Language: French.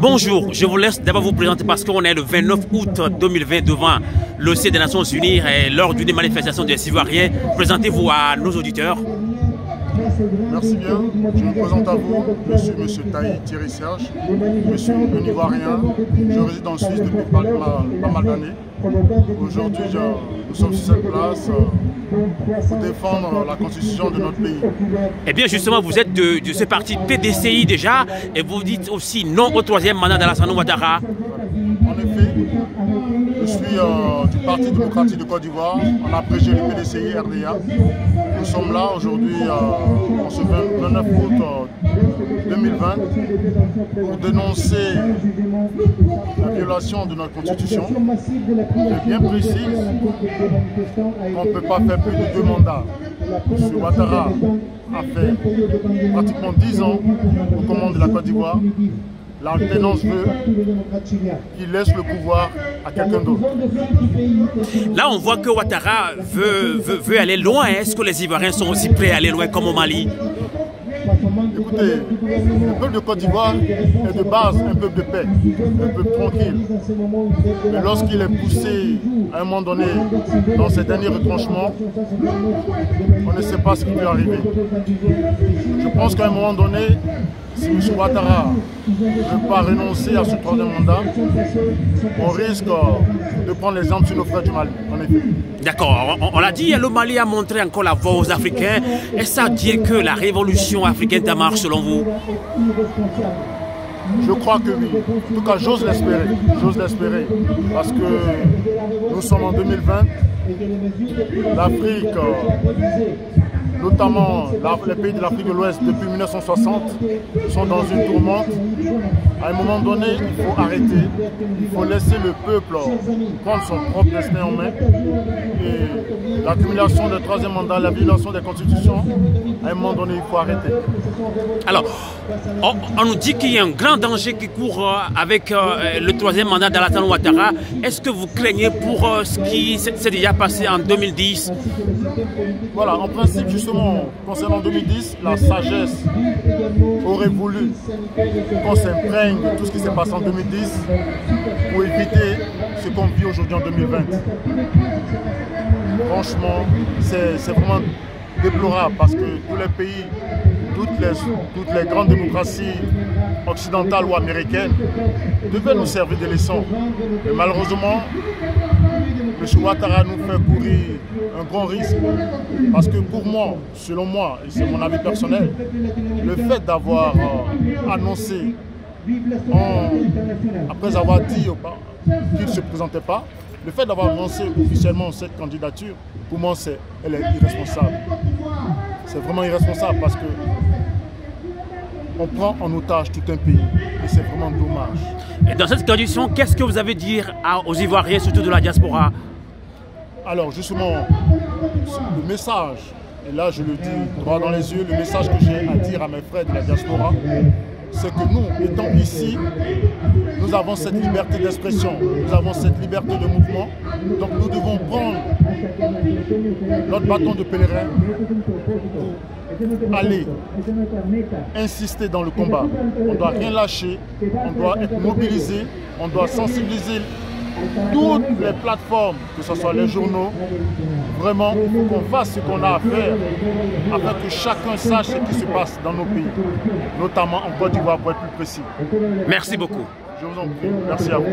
Bonjour, je vous laisse d'abord vous présenter parce qu'on est le 29 août 2020 devant le siège des Nations Unies et lors d'une manifestation des Ivoiriens. Présentez-vous à nos auditeurs. Merci bien, je me présente à vous, je suis M. Taï Thierry Serge, je suis un Ivoirien, je réside en Suisse depuis pas mal d'années. Aujourd'hui, nous sommes sur cette place pour défendre la constitution de notre pays. Eh bien justement, vous êtes de ce parti PDCI déjà et vous dites aussi non au troisième mandat d'Alassane Ouattara. En effet, je suis du Parti démocratique de Côte d'Ivoire, on a abrégé le PDCI RDA. Nous sommes là aujourd'hui, en ce 29 août 2020, pour dénoncer la violation de notre constitution. C'est bien précis qu'on ne peut pas faire plus de 2 mandats. M. Ouattara a fait pratiquement 10 ans aux commandes de la Côte d'Ivoire. L'alternance veut qu'il laisse le pouvoir à quelqu'un d'autre. Là, on voit que Ouattara veut aller loin. Est-ce que les Ivoiriens sont aussi prêts à aller loin comme au Mali? Écoutez, le peuple de Côte d'Ivoire est de base un peuple de paix, un peuple tranquille. Mais lorsqu'il est poussé à un moment donné dans ses derniers retranchements, on ne sait pas ce qui peut arriver. Je pense qu'à un moment donné, si M. Ouattara ne veut pas renoncer à ce troisième mandat, on risque de prendre l'exemple sur nos frères du Mali, en effet. D'accord, on l'a dit, le Mali a montré encore la voie aux Africains. Est-ce à dire que la révolution africaine est en marche selon vous? Je crois que oui. En tout cas, j'ose l'espérer, parce que nous sommes en 2020. L'Afrique, notamment les pays de l'Afrique de l'Ouest depuis 1960, sont dans une tourmente. À un moment donné, il faut arrêter, il faut laisser le peuple prendre son propre destin en main. Et l'accumulation de troisième mandat, la violation des constitutions, à un moment donné, il faut arrêter. Alors, on nous dit qu'il y a un grand danger qui court avec le troisième mandat d'Alassane Ouattara. Est-ce que vous craignez pour ce qui s'est déjà passé en 2010? Voilà, en principe, justement, concernant 2010, la sagesse aurait voulu qu'on s'imprègne de tout ce qui s'est passé en 2010 pour éviter ce qu'on vit aujourd'hui en 2020. Franchement, c'est vraiment déplorable parce que tous les pays, toutes les grandes démocraties occidentales ou américaines devaient nous servir de leçons. Mais malheureusement, M. Ouattara nous fait courir un grand risque parce que pour moi, selon moi, et c'est mon avis personnel, le fait d'avoir annoncé, après avoir dit qu'il ne se présentait pas, le fait d'avoir annoncé officiellement cette candidature, pour moi, elle est irresponsable. C'est vraiment irresponsable parce que on prend en otage tout un pays et c'est vraiment dommage. Et dans cette condition, qu'est-ce que vous avez à dire aux Ivoiriens, surtout de la diaspora? Alors justement, le message, et là je le dis droit dans les yeux, le message que j'ai à dire à mes frères de la diaspora, c'est que nous, étant ici, nous avons cette liberté d'expression, nous avons cette liberté de mouvement, donc nous devons prendre notre bâton de pèlerin pour aller insister dans le combat. On ne doit rien lâcher, on doit être mobilisé, on doit sensibiliser toutes les plateformes, que ce soit les journaux. Vraiment, il faut qu'on fasse ce qu'on a à faire afin que chacun sache ce qui se passe dans nos pays, notamment en Côte d'Ivoire pour être plus précis. Merci beaucoup. Je vous en prie. Merci à vous.